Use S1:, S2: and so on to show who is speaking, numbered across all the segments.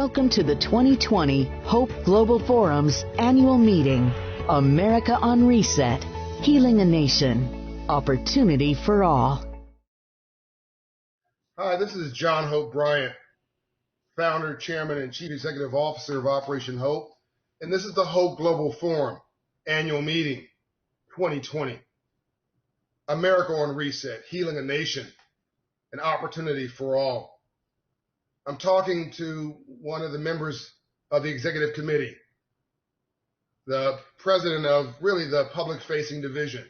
S1: Welcome to the 2020 Hope Global Forum's annual meeting, America on Reset, Healing a Nation, Opportunity for All.
S2: Hi, this is John Hope Bryant, founder, chairman, and chief executive officer of Operation Hope, and this is the Hope Global Forum annual meeting 2020. America on Reset, Healing a Nation, an Opportunity for All. I'm talking to one of the members of the executive committee, the president of really the public-facing division,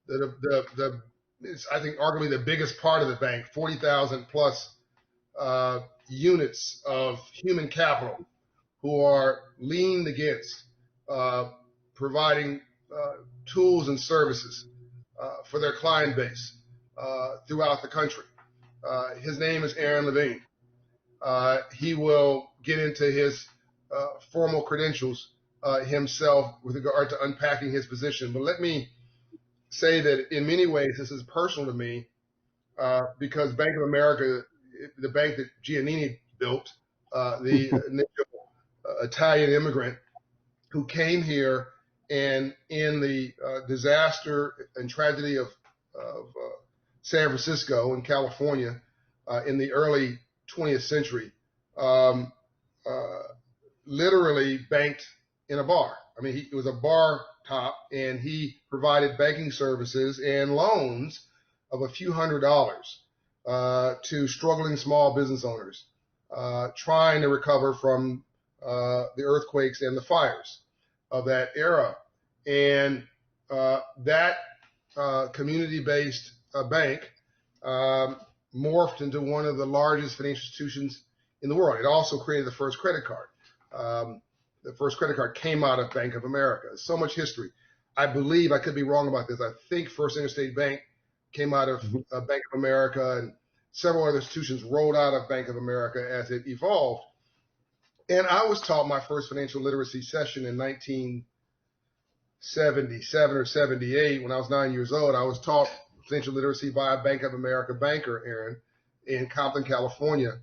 S2: it's, I think, arguably the biggest part of the bank, 40,000 plus units of human capital who are leaned against providing tools and services for their client base throughout the country. His name is Aron Levine. He will get into his formal credentials himself with regard to unpacking his position. But let me say that in many ways this is personal to me because Bank of America, the bank that Giannini built, the initial Italian immigrant who came here and in the disaster and tragedy of San Francisco and California in the early 20th century, literally banked in a bar. I mean, it was a bar top, and he provided banking services and loans of a few $100s to struggling small business owners trying to recover from the earthquakes and the fires of that era. And that community-based bank morphed into one of the largest financial institutions in the world. It also created the first credit card. The first credit card came out of Bank of America. So much history. I believe, I could be wrong about this, I think First Interstate Bank came out of Bank of America, and several other institutions rolled out of Bank of America as it evolved. And I was taught my first financial literacy session in 1977 or 78 when I was 9 years old. I was taught financial literacy by a Bank of America banker, Aron, in Compton, California.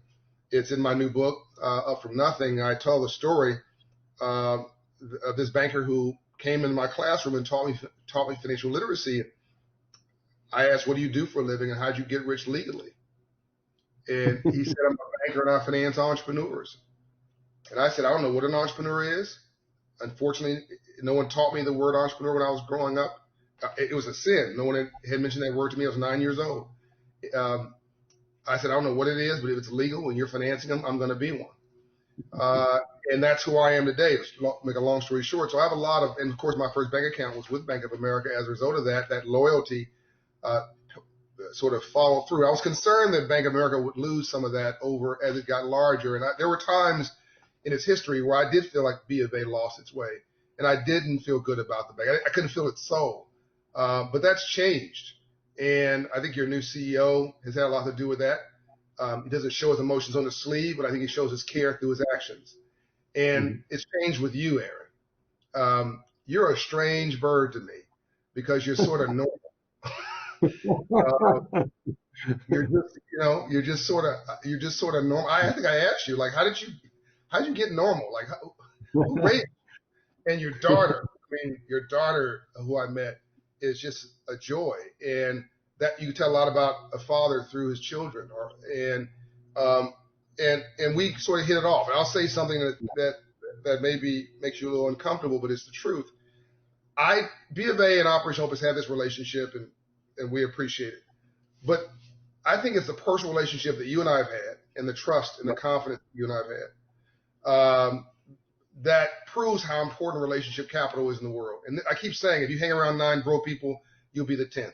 S2: It's in my new book, Up From Nothing. I tell the story of this banker who came into my classroom and taught me financial literacy. I asked, what do you do for a living and how'd you get rich legally? And he said, I'm a banker and I finance entrepreneurs. And I said, I don't know what an entrepreneur is. Unfortunately, no one taught me the word entrepreneur when I was growing up. It was a sin. No one had mentioned that word to me. I was 9 years old. I said, I don't know what it is, but if it's legal and you're financing them, I'm going to be one. And that's who I am today, to make a long story short. So I have a lot of, and of course, my first bank account was with Bank of America. As a result of that loyalty sort of followed through. I was concerned that Bank of America would lose some of that over as it got larger. And there were times in its history where I did feel like B of A lost its way. And I didn't feel good about the bank. I couldn't feel its soul. But that's changed. And I think your new CEO has had a lot to do with that. He doesn't show his emotions on his sleeve, but I think he shows his care through his actions. And it's changed with you, Aron. You're a strange bird to me because you're sort of normal. You're just sort of normal. I think I asked you, like, how did you get normal? Like, who raised you? And your daughter, your daughter who I met is just a joy, and that you can tell a lot about a father through his children, and we sort of hit it off. And I'll say something that maybe makes you a little uncomfortable, but it's the truth. B of A and Operation Hope has had this relationship, and we appreciate it. But I think it's the personal relationship that you and I have had, and the trust and the confidence that you and I have had, that proves how important relationship capital is in the world. And I keep saying, if you hang around 9 broke people, you'll be the 10th.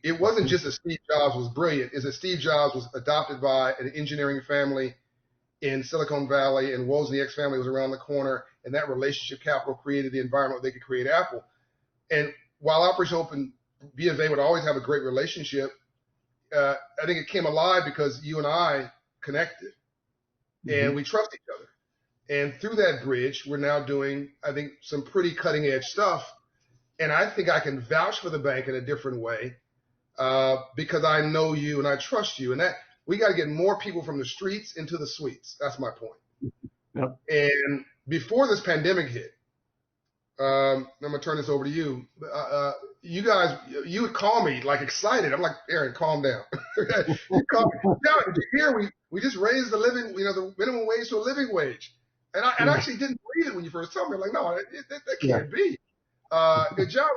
S2: It wasn't just that Steve Jobs was brilliant. It's that Steve Jobs was adopted by an engineering family in Silicon Valley, and Wozniak's family was around the corner, and that relationship capital created the environment where they could create Apple. And while Operation Hope and B of A would always have a great relationship, I think it came alive because you and I connected, and we trust each other. And through that bridge, we're now doing, I think, some pretty cutting edge stuff. And I think I can vouch for the bank in a different way because I know you and I trust you. And that we got to get more people from the streets into the suites. That's my point.
S3: Yep.
S2: And before this pandemic hit, I'm gonna turn this over to you. You guys, you would call me like excited. I'm like, Aaron, calm down. You call me. Now, did you hear we just raised the minimum wage to a living wage, and I actually didn't believe it when you first told me. I'm like, no, that can't be. And John,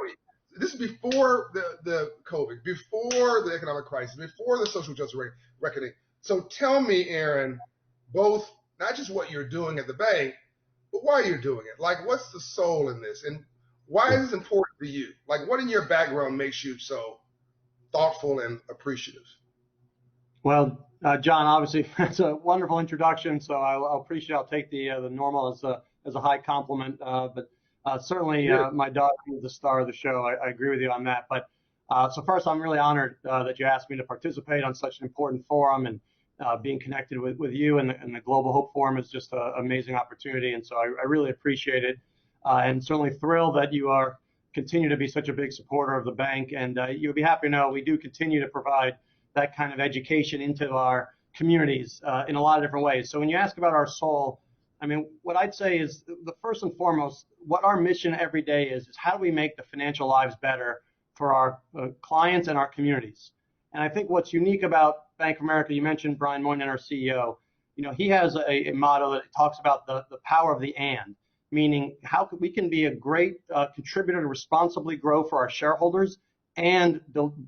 S2: this is before the COVID, before the economic crisis, before the social justice reckoning. So tell me, Aaron, both not just what you're doing at the bank, but why you're doing it. Like, what's the soul in this, and why is this important to you? Like, what in your background makes you so thoughtful and appreciative?
S3: Well, John, obviously that's a wonderful introduction. So I'll appreciate. I'll take the normal as a high compliment. But certainly my daughter is the star of the show. I agree with you on that. But so first, I'm really honored that you asked me to participate on such an important forum, and being connected with you and the Global Hope Forum is just an amazing opportunity. And so I really appreciate it, and certainly thrilled that you continue to be such a big supporter of the bank. And you'll be happy to know we do continue to provide that kind of education into our communities in a lot of different ways. So when you ask about our soul, I mean, what I'd say is the first and foremost, what our mission every day is how do we make the financial lives better for our clients and our communities? And I think what's unique about Bank of America, you mentioned Brian Moynihan, our CEO, he has a motto that talks about the power of the and, meaning how we can be a great contributor to responsibly grow for our shareholders and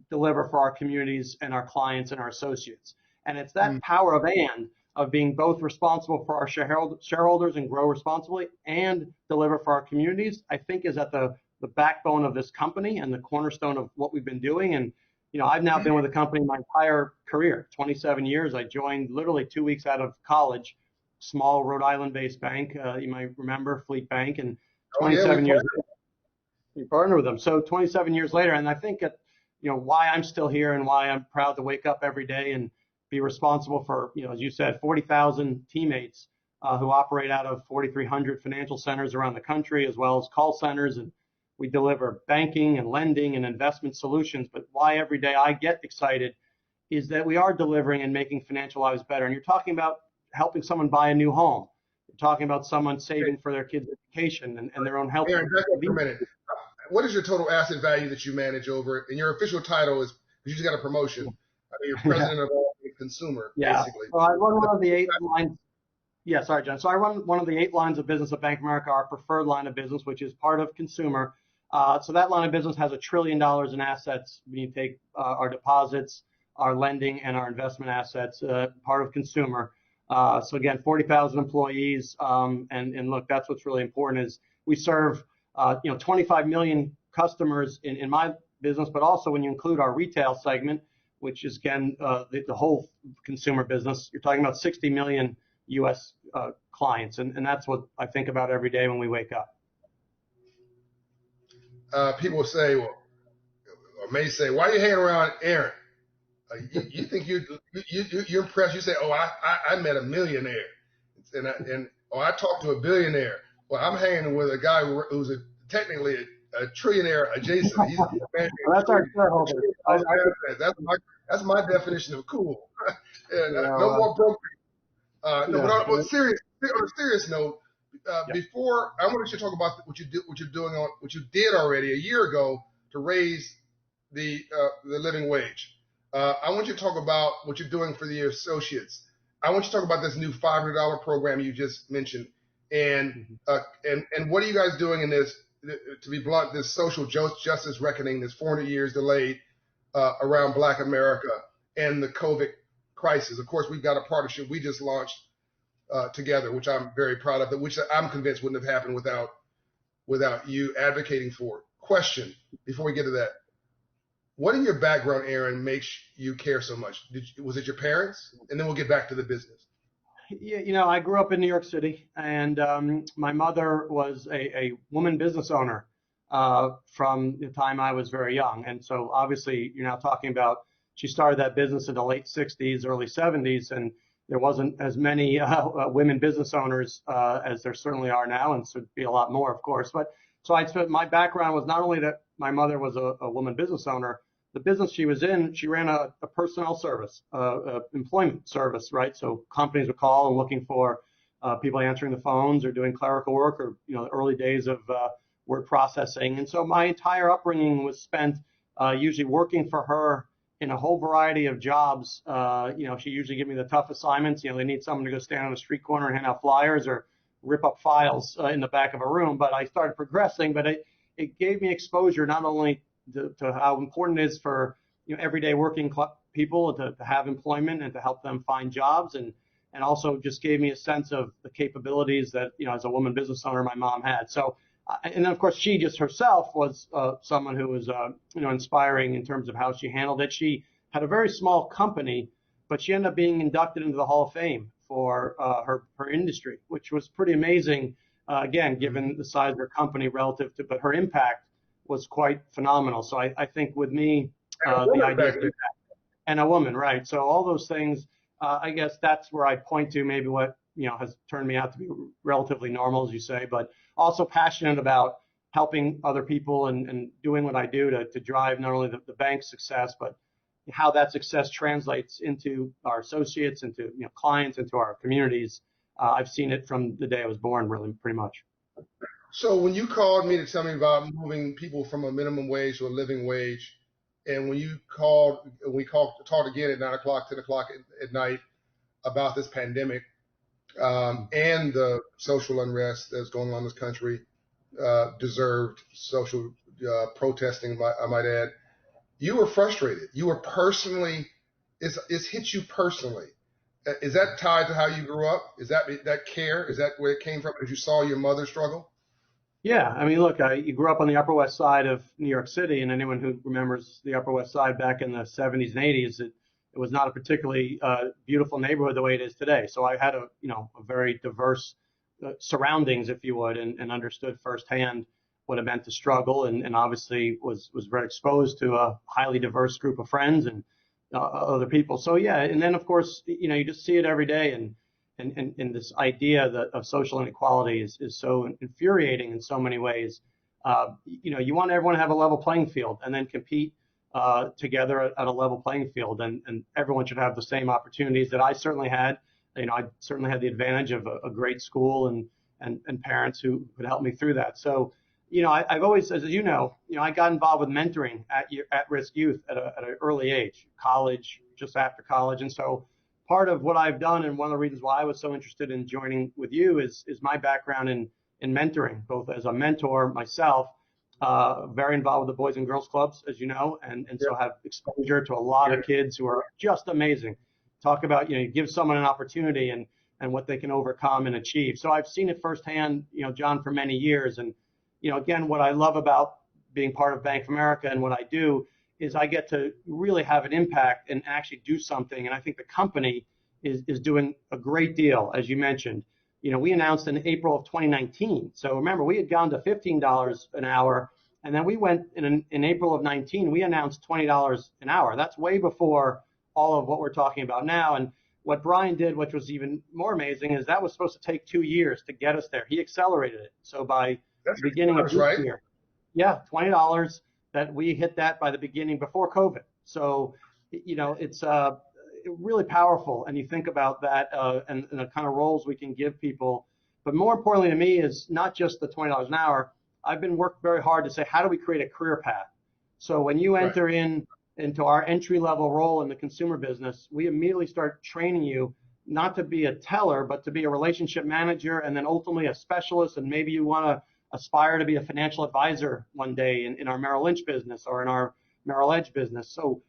S3: deliver for our communities and our clients and our associates. And it's that power of being both responsible for our shareholders and grow responsibly and deliver for our communities, I think is at the backbone of this company and the cornerstone of what we've been doing. And I've now been with the company my entire career, 27 years. I joined literally 2 weeks out of college, small Rhode Island-based bank. You might remember Fleet Bank, and 27 years later, we partner with them. So 27 years later, and I think why I'm still here and why I'm proud to wake up every day and be responsible for, as you said, 40,000 teammates who operate out of 4,300 financial centers around the country, as well as call centers, and we deliver banking and lending and investment solutions. But why every day I get excited is that we are delivering and making financial lives better. And you're talking about helping someone buy a new home. You're talking about someone saving for their kids' education and their own health.
S2: Aaron, back up for a minute. What is your total asset value that you manage over? And your official title is, because you just got a promotion, you're president of all consumer, basically.
S3: So I run one of the 8 lines. Yeah, sorry, John. So I run one of the 8 lines of business at Bank of America, our preferred line of business, which is part of consumer. So that line of business has $1 trillion in assets when you take our deposits, our lending, and our investment assets, part of consumer. So again, 40,000 employees. And look, that's what's really important is we serve 25 million customers in my business, but also when you include our retail segment, which is again the whole consumer business, you're talking about 60 million U.S. Clients, and that's what I think about every day when we wake up.
S2: People say, or may say, why are you hanging around Aaron? You think you're impressed? You say, oh, I met a millionaire, and I talked to a billionaire. Well, I'm hanging with a guy who's technically a trillionaire adjacent. He's
S3: that's our shareholder.
S2: That's my definition of cool. No more broke. But on a serious note, before I want you to talk about what you did already a year ago to raise the living wage. I want you to talk about what you're doing for the associates. I want you to talk about this new $500 program you just mentioned, and what are you guys doing in this? To be blunt, this social justice reckoning that's 400 years delayed around Black America and the COVID crisis. Of course, we've got a partnership we just launched together, which I'm very proud of, which I'm convinced wouldn't have happened without you advocating for it. Question, before we get to that. What in your background, Aaron, makes you care so much? Was it your parents? And then we'll get back to the business.
S3: Yeah, I grew up in New York City, and my mother was a woman business owner from the time I was very young. And so obviously you're now talking about she started that business in the late 60s, early 70s, and there wasn't as many women business owners as there certainly are now, and should be a lot more, of course. But so my background was not only that my mother was a woman business owner. The business she was in, she ran a personnel service, employment service, right? So companies would call and looking for people answering the phones or doing clerical work, or the early days of word processing. And so my entire upbringing was spent usually working for her in a whole variety of jobs. She usually gave me the tough assignments. They need someone to go stand on a street corner and hand out flyers or rip up files in the back of a room. But I started progressing, but it gave me exposure not only to how important it is for everyday working people to have employment and to help them find jobs, and also just gave me a sense of the capabilities that as a woman business owner my mom had. So and then of course she just herself was someone who was inspiring in terms of how she handled it. She had a very small company, but she ended up being inducted into the Hall of Fame for her industry, which was pretty amazing. Again, given the size of her company relative to, but her impact was quite phenomenal. So I think with me, the idea of impact, and a woman, right? So all those things, I guess that's where I point to maybe what has turned me out to be relatively normal, as you say, but also passionate about helping other people and doing what I do to drive not only the bank's success, but how that success translates into our associates, into clients, into our communities. I've seen it from the day I was born, really, pretty much.
S2: So when you called me to tell me about moving people from a minimum wage to a living wage, and when we talked again at 9 o'clock, 10 o'clock at night about this pandemic and the social unrest that's going on in this country, deserved social protesting, I might add, you were frustrated. You were personally, it's hit you personally. Is that tied to how you grew up? Is that care? Is that where it came from? Because you saw your mother struggle?
S3: Yeah, I mean, look, you grew up on the Upper West Side of New York City, and anyone who remembers the Upper West Side back in the 70s and 80s, it was not a particularly beautiful neighborhood the way it is today. So I had a very diverse surroundings, if you would, and understood firsthand what it meant to struggle, and obviously was very exposed to a highly diverse group of friends and other people. So yeah, and then of course, you just see it every day, and this idea of social inequality is so infuriating in so many ways. You want everyone to have a level playing field and then compete together at a level playing field, and everyone should have the same opportunities that I certainly had. I certainly had the advantage of a great school and parents who could help me through that. So, I've always, as you know, I got involved with mentoring at-risk youth at an early age, college, just after college. And so part of what I've done, and one of the reasons why I was so interested in joining with you is my background in mentoring, both as a mentor myself, very involved with the Boys and Girls Clubs, as you know, and so have exposure to a lot of kids who are just amazing. Talk about, you give someone an opportunity and what they can overcome and achieve. So I've seen it firsthand, John, for many years. And, again, what I love about being part of Bank of America and what I do is I get to really have an impact and actually do something. And I think the company is doing a great deal, as you mentioned. We announced in April of 2019. So remember, we had gone to $15 an hour, and then we went in April of 19, we announced $20 an hour. That's way before all of what we're talking about now. And what Brian did, which was even more amazing, is that was supposed to take 2 years to get us there. He accelerated it. So by the beginning of this year, yeah, $20, that we hit that by the beginning before COVID. So, it's really powerful. And you think about that and the kind of roles we can give people. But more importantly to me is not just the $20 an hour. I've been working very hard to say, how do we create a career path? So when you enter into our entry-level role in the consumer business, we immediately start training you not to be a teller, but to be a relationship manager, and then ultimately a specialist. And maybe you want to aspire to be a financial advisor one day in our Merrill Lynch business or in our Merrill Edge business. So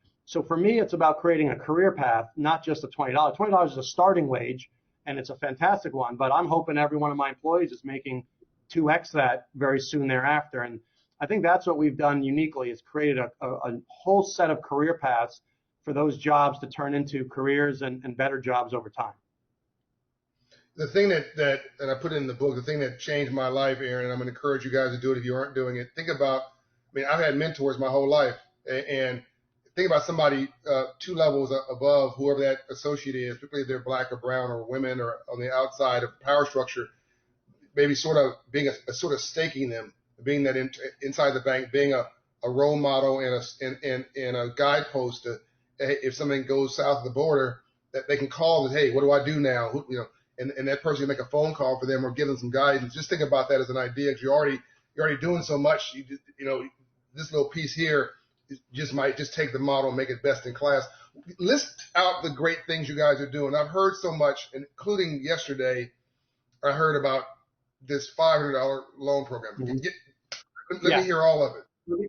S3: for me, it's about creating a career path, not just a $20. $20 is a starting wage, and it's a fantastic one. But I'm hoping every one of my employees is making 2x that very soon thereafter. And I think that's what we've done uniquely, is created a whole set of career paths for those jobs to turn into careers and better jobs over time.
S2: The thing that I put in the book, the thing that changed my life, Aaron, and I'm going to encourage you guys to do it if you aren't doing it. Think about, I've had mentors my whole life, and think about somebody 2 levels above whoever that associate is, particularly if they're black or brown or women or on the outside of power structure, maybe sort of being a sort of staking them, being that inside the bank, being a role model and a guidepost to, hey, if something goes south of the border, that they can call and, hey, what do I do now? and that person can make a phone call for them or give them some guidance. Just think about that as an idea, because you're already doing so much. You know, this little piece here might take the model and make it best in class. List out the great things you guys are doing. I've heard so much, including yesterday, I heard about this $500 loan program.
S3: Mm-hmm.
S2: Let me hear all of it.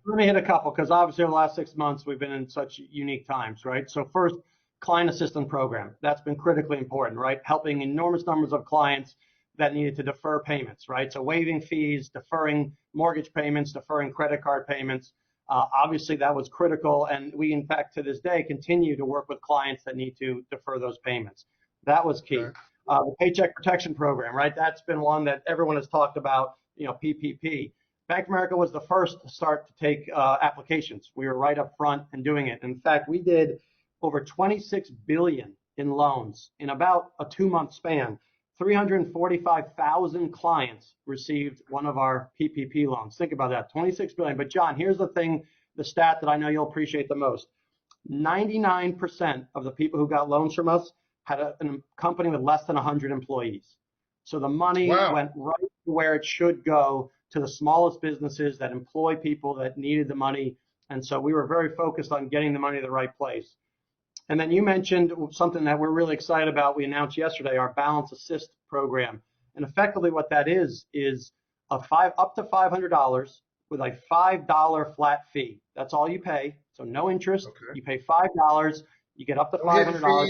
S3: Let me hit a couple, because obviously over the last 6 months, we've been in such unique times, right? So first, client assistance program. That's been critically important, right? Helping enormous numbers of clients that needed to defer payments, right? So waiving fees, deferring mortgage payments, deferring credit card payments. Obviously, that was critical. And we, in fact, to this day, continue to work with clients that need to defer those payments. That was key.
S2: Okay.
S3: The Paycheck Protection Program, right? That's been one that everyone has talked about, you know, PPP. Bank of America was the first to start to take applications. We were right up front and doing it. In fact, we did over $26 billion in loans in about a 2-month span. 345,000 clients received one of our PPP loans. Think about that, $26 billion. But John, here's the stat that I know you'll appreciate the most. 99% of the people who got loans from us had a company with less than 100 employees. So the money went right to where it should go, to the smallest businesses that employ people that needed the money. And so we were very focused on getting the money to the right place. And then you mentioned something that we're really excited about. We announced yesterday our Balance Assist program. And effectively what that is up to $500 with a $5 flat fee. That's all you pay. So no interest. Okay. You pay $5. You get up to $500.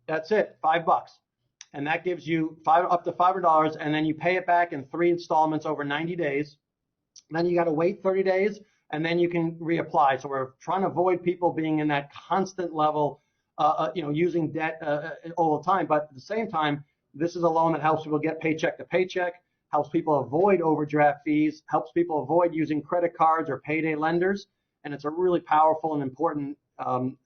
S3: That's it, $5. And that gives you up to $500, and then you pay it back in 3 installments over 90 days. And then you got to wait 30 days, and then you can reapply. So we're trying to avoid people being in that constant level, using debt all the time. But at the same time, this is a loan that helps people get paycheck to paycheck, helps people avoid overdraft fees, helps people avoid using credit cards or payday lenders. And it's a really powerful and important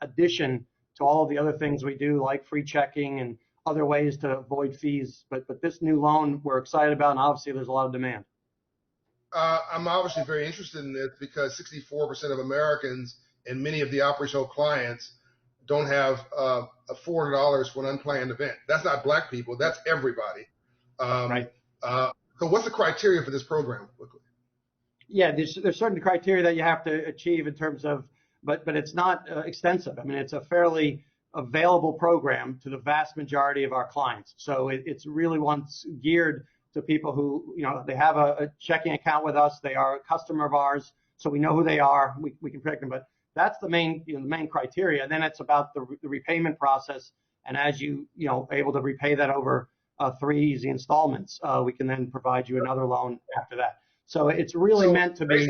S3: addition to all of the other things we do, like free checking and other ways to avoid fees. But this new loan we're excited about, and obviously there's a lot of demand.
S2: I'm obviously very interested in this because 64% of Americans and many of the operational clients don't have $400 for an unplanned event. That's not black people. That's everybody.
S3: Right.
S2: So what's the criteria for this program? Quickly.
S3: Yeah, there's certain criteria that you have to achieve in terms of, but it's not extensive. I mean, it's a fairly available program to the vast majority of our clients. So it's really once geared to people who, they have a checking account with us. They are a customer of ours, so we know who they are. We can protect them. But that's the main criteria. And then it's about the repayment process. And as you able to repay that over 3 easy installments, we can then provide you another loan after that. So it's really meant to be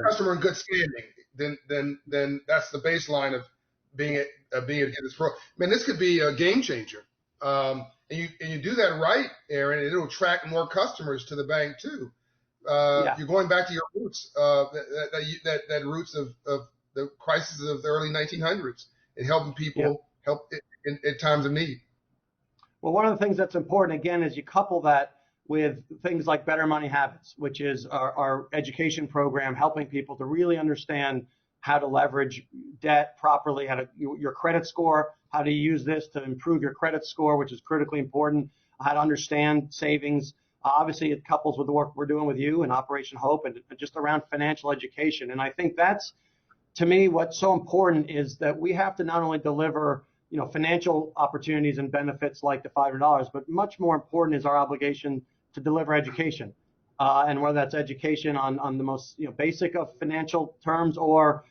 S2: customer in good standing. Then that's the baseline of being able to get this program. Man, this could be a game changer. And you do that right, Aaron, and it'll attract more customers to the bank too. You're going back to your roots, that roots of the crisis of the early 1900s and helping people help in times of need.
S3: Well, one of the things that's important, again, is you couple that with things like Better Money Habits, which is our education program, helping people to really understand how to leverage debt properly, your credit score, how to use this to improve your credit score, which is critically important, how to understand savings. Obviously, it couples with the work we're doing with you and Operation Hope and just around financial education. And I think that's, to me, what's so important is that we have to not only deliver financial opportunities and benefits like the $500, but much more important is our obligation to deliver education. And whether that's education on the most basic of financial terms or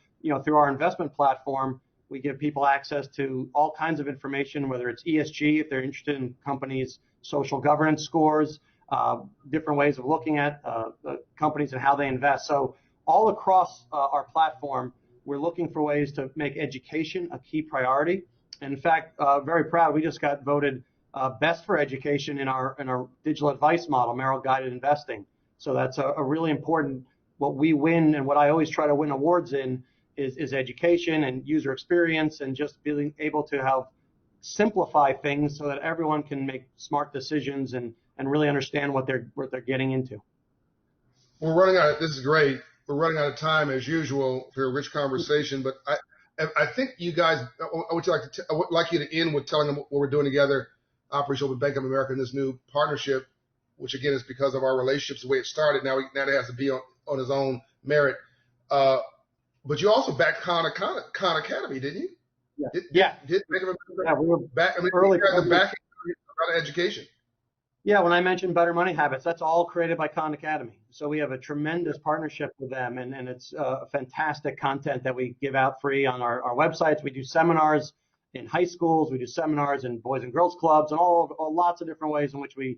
S3: through our investment platform, we give people access to all kinds of information, whether it's ESG, if they're interested in companies' social governance scores, different ways of looking at the companies and how they invest. So all across our platform, we're looking for ways to make education a key priority. And in fact, very proud, we just got voted best for education in our digital advice model, Merrill Guided Investing. So that's a really important, what we win and what I always try to win awards in is education and user experience and just being able to simplify things so that everyone can make smart decisions and really understand what they're getting into.
S2: We're running out. This is great. We're running out of time as usual for a rich conversation, but I think you guys, I would like you to end with telling them what we're doing together operation with Bank of America in this new partnership, which again is because of our relationships, the way it started. Now it has to be on his own merit. But you also backed Khan Academy, didn't you?
S3: Yeah.
S2: Did Bank of America?
S3: Yeah, we were
S2: back. I mean,
S3: early.
S2: you the backing about education.
S3: Yeah, when I mentioned Better Money Habits, that's all created by Khan Academy. So we have a tremendous partnership with them, and it's fantastic content that we give out free on our websites. We do seminars in high schools, we do seminars in boys and girls clubs, and all lots of different ways in which we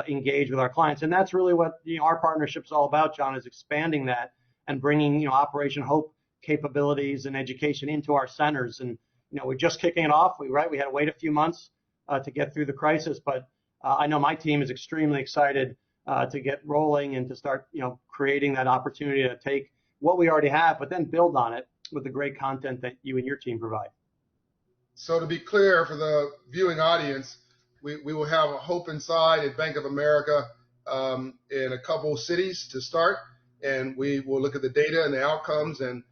S3: engage with our clients. And that's really what our partnership's all about, John, is expanding that and bringing Operation Hope capabilities and education into our centers. And we're just kicking it off. We had to wait a few months to get through the crisis, but I know my team is extremely excited to get rolling and to start, creating that opportunity to take what we already have, but then build on it with the great content that you and your team provide.
S2: So to be clear for the viewing audience, we will have a Hope Inside at Bank of America in a couple cities to start, and we will look at the data and the outcomes and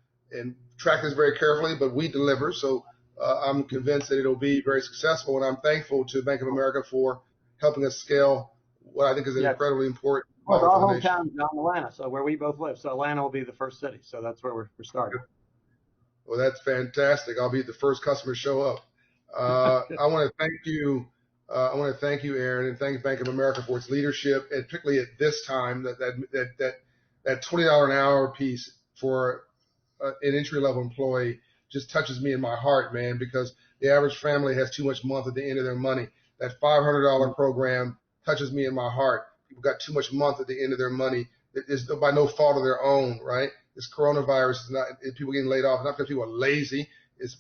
S2: track this very carefully, but we deliver. So I'm convinced that it'll be very successful, and I'm thankful to Bank of America for helping us scale what I think is an incredibly important.
S3: Well, our hometown is down in Atlanta, so where we both live. So Atlanta will be the first city. So that's where we're starting.
S2: Well, that's fantastic. I'll be the first customer to show up. I want to thank you. I want to thank you, Aron, and thank Bank of America for its leadership, and particularly at this time, that $20 an hour piece for an entry-level employee just touches me in my heart, man, because the average family has too much month at the end of their money. That $500 program touches me in my heart. People got too much month at the end of their money. It's by no fault of their own, right? This coronavirus is not people getting laid off, not because people are lazy. It's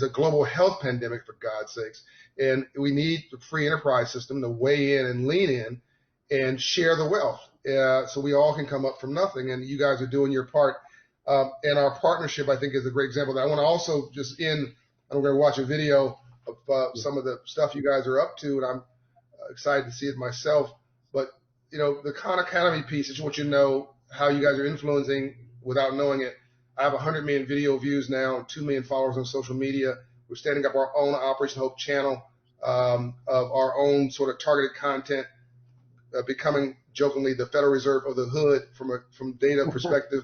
S2: a global health pandemic, for God's sakes, and we need the free enterprise system to weigh in and lean in and share the wealth, so we all can come up from nothing. And you guys are doing your part. And our partnership, I think, is a great example of that. I want to also just I'm going to watch a video of some of the stuff you guys are up to, and I'm excited to see it myself. But, the Khan Academy piece, I just want you to know how you guys are influencing without knowing it. I have 100 million video views now and 2 million followers on social media. We're standing up our own Operation Hope channel of our own sort of targeted content, becoming jokingly the Federal Reserve of the hood from data perspective.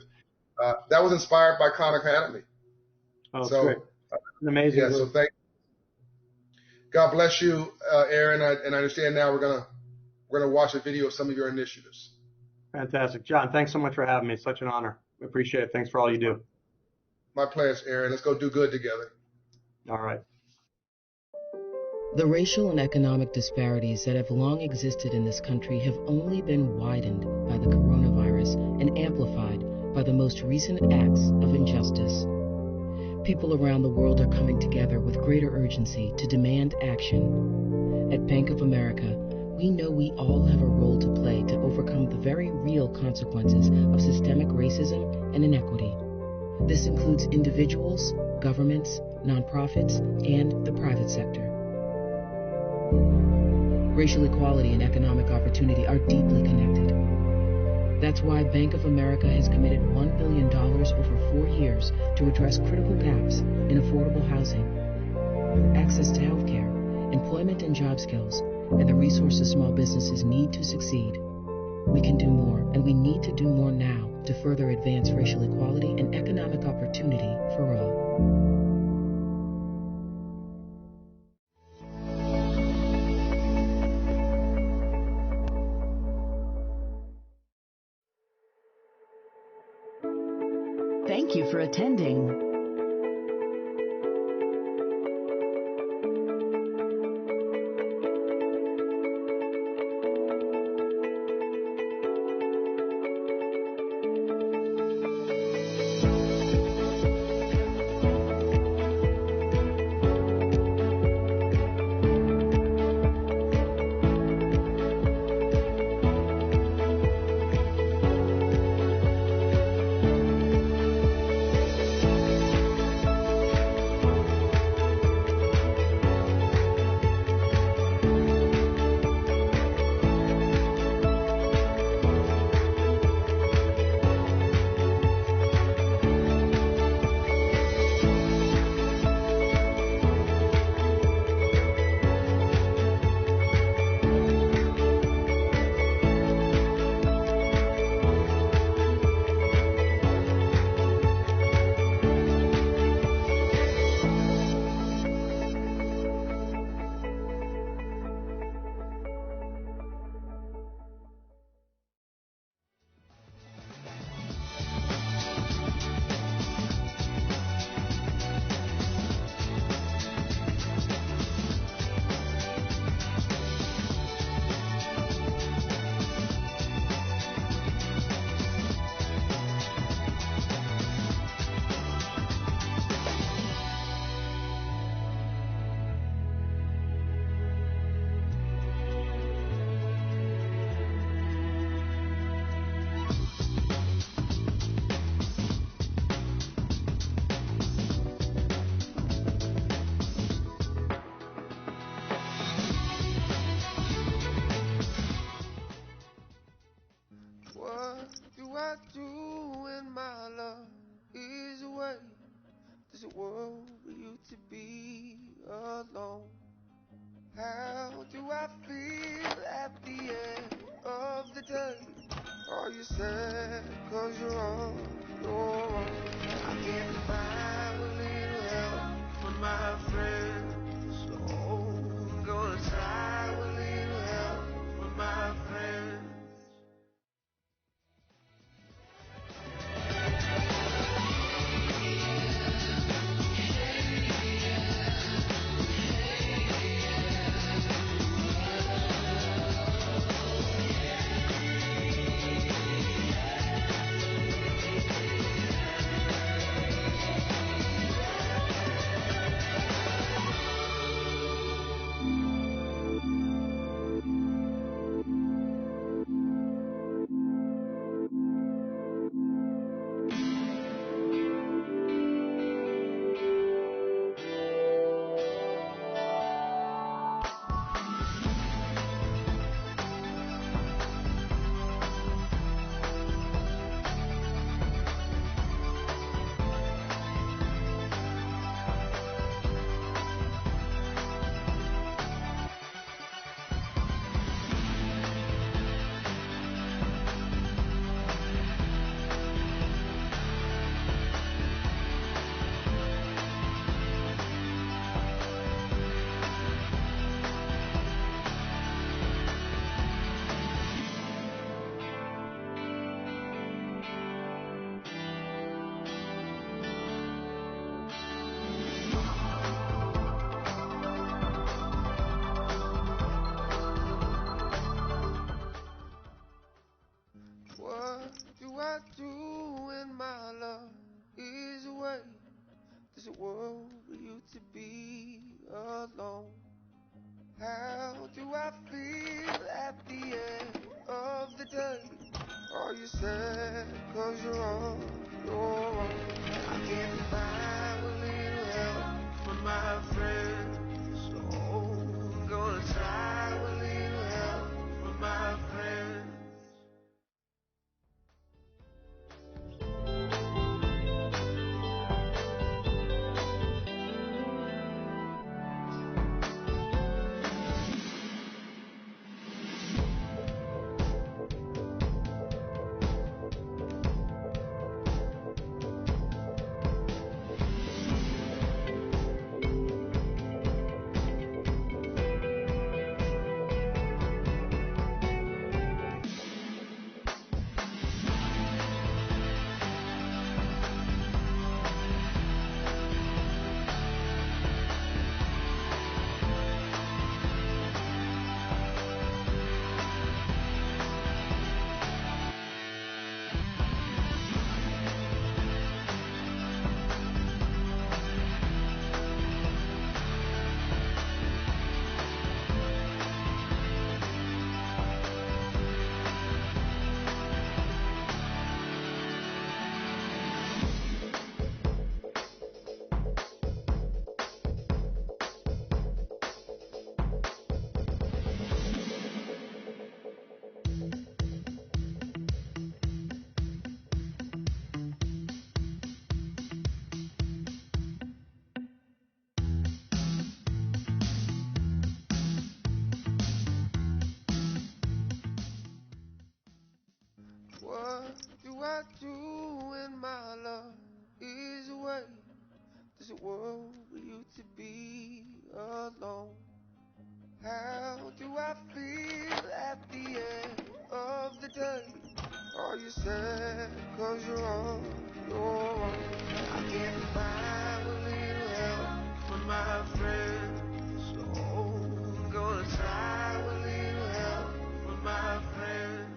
S2: That was inspired by Khan Academy.
S3: Oh, so great. An amazing.
S2: Yeah. So God bless you, Aron. And I understand now we're gonna watch a video of some of your initiatives.
S3: Fantastic, John. Thanks so much for having me. It's such an honor. We appreciate it. Thanks for all you do.
S2: My pleasure, Aron. Let's go do good together.
S3: All right.
S4: The racial and economic disparities that have long existed in this country have only been widened by the coronavirus and amplified by the most recent acts of injustice. People around the world are coming together with greater urgency to demand action. At Bank of America, we know we all have a role to play to overcome the very real consequences of systemic racism and inequity. This includes individuals, governments, nonprofits, and the private sector. Racial equality and economic opportunity are deeply connected. That's why Bank of America has committed $1 billion over 4 years to address critical gaps in affordable housing, access to healthcare, employment and job skills, and the resources small businesses need to succeed. We can do more, and we need to do more now to further advance racial equality and economic opportunity for all.
S1: Thank you for attending.
S5: Are you sad cause you're on your own? I can't find a little help from my friends. So I'm gonna try a little help from my friends. What do I do when my love is away? Does it worry you to be alone? How do I feel at the end of the day? Are you sad cause you're on your own? I can't find a little help from my friends. So I'm gonna try a little help from my friends. What do I do when my love is away? Does it worry you to be alone? How do I feel at the end of the day? Are you sad cause you're on your own? I can't find a little help from my friends. So I'm gonna try a little help from my friends.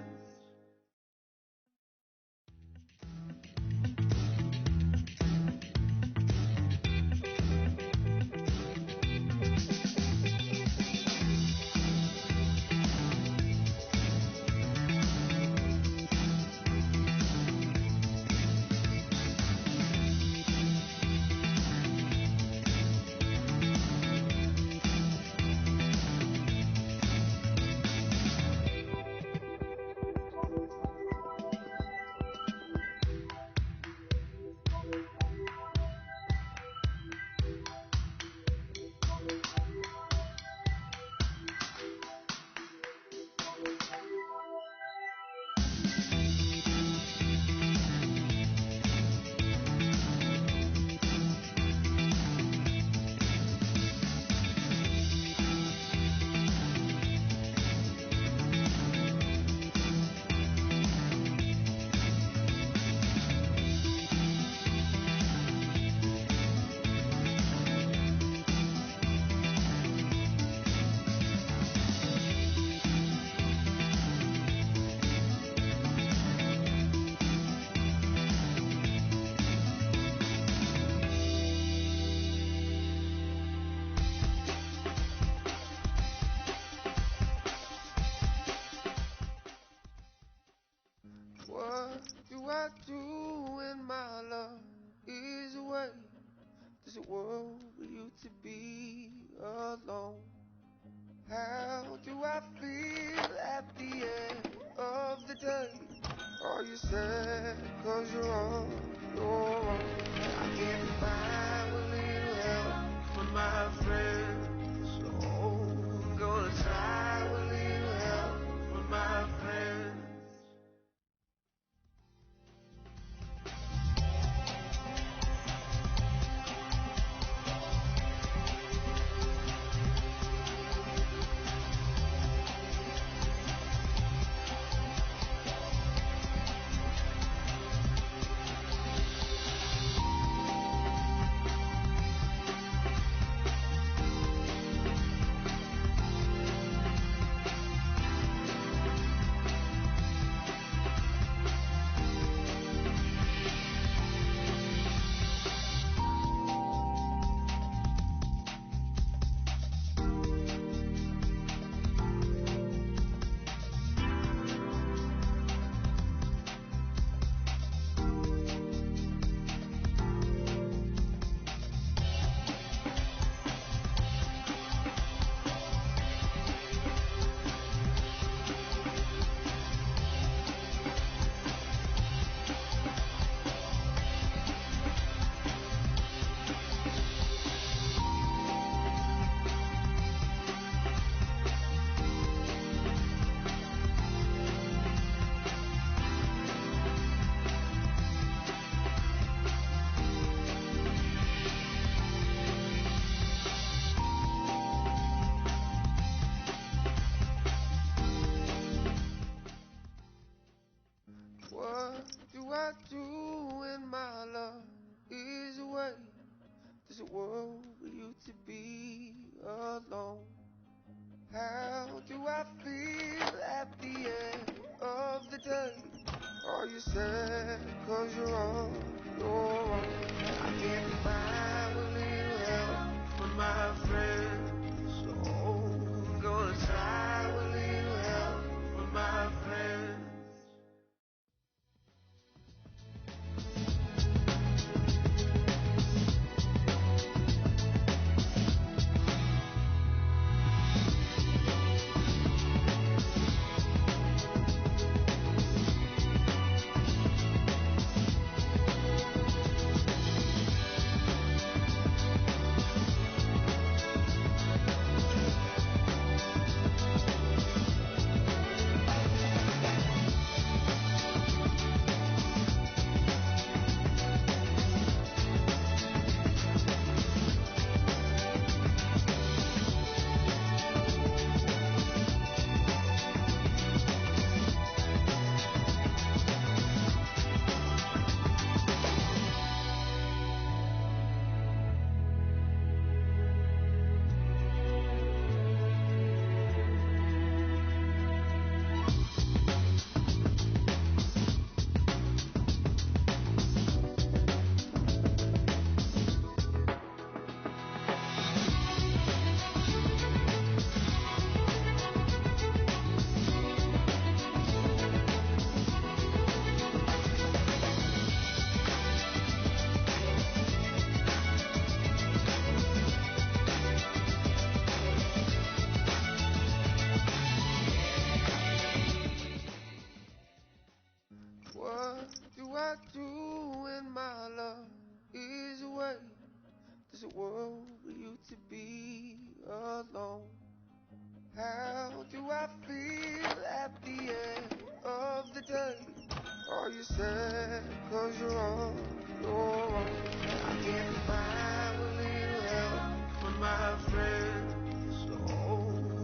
S5: sad cause you're on your own? I can't find a little help from my friends, so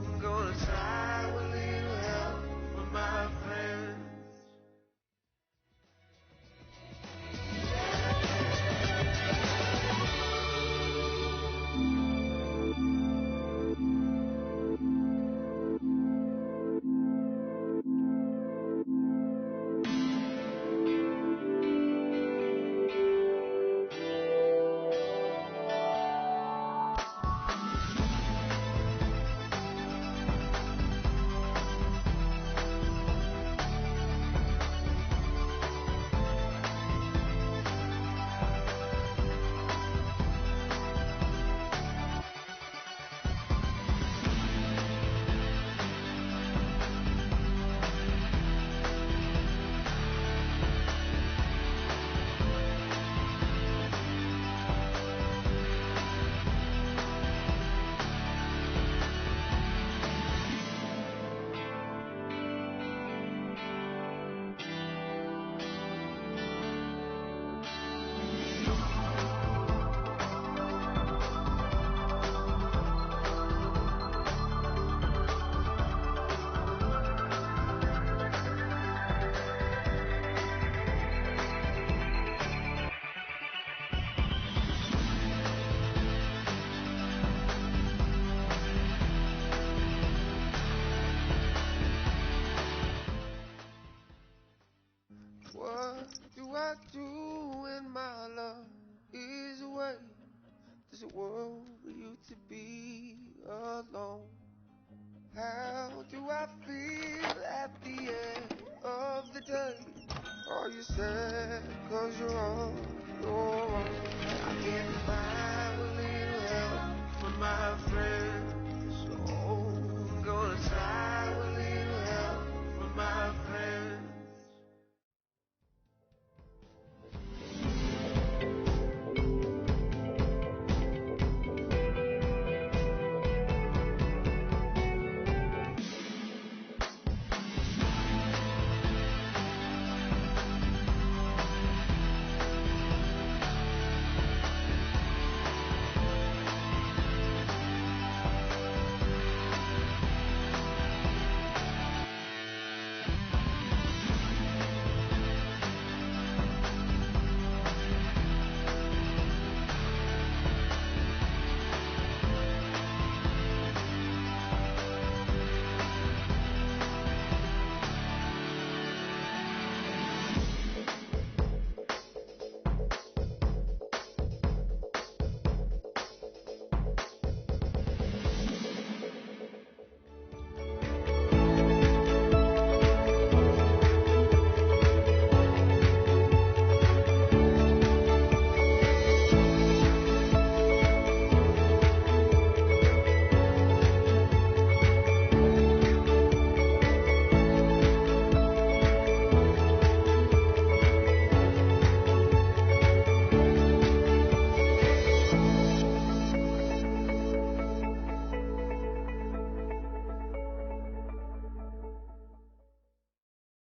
S5: I'm gonna try a little help from my friends. What do I do when my love is away? Does it worry you to be alone? How do I feel at the end of the day? Are you sad cause you're on your own? I can't find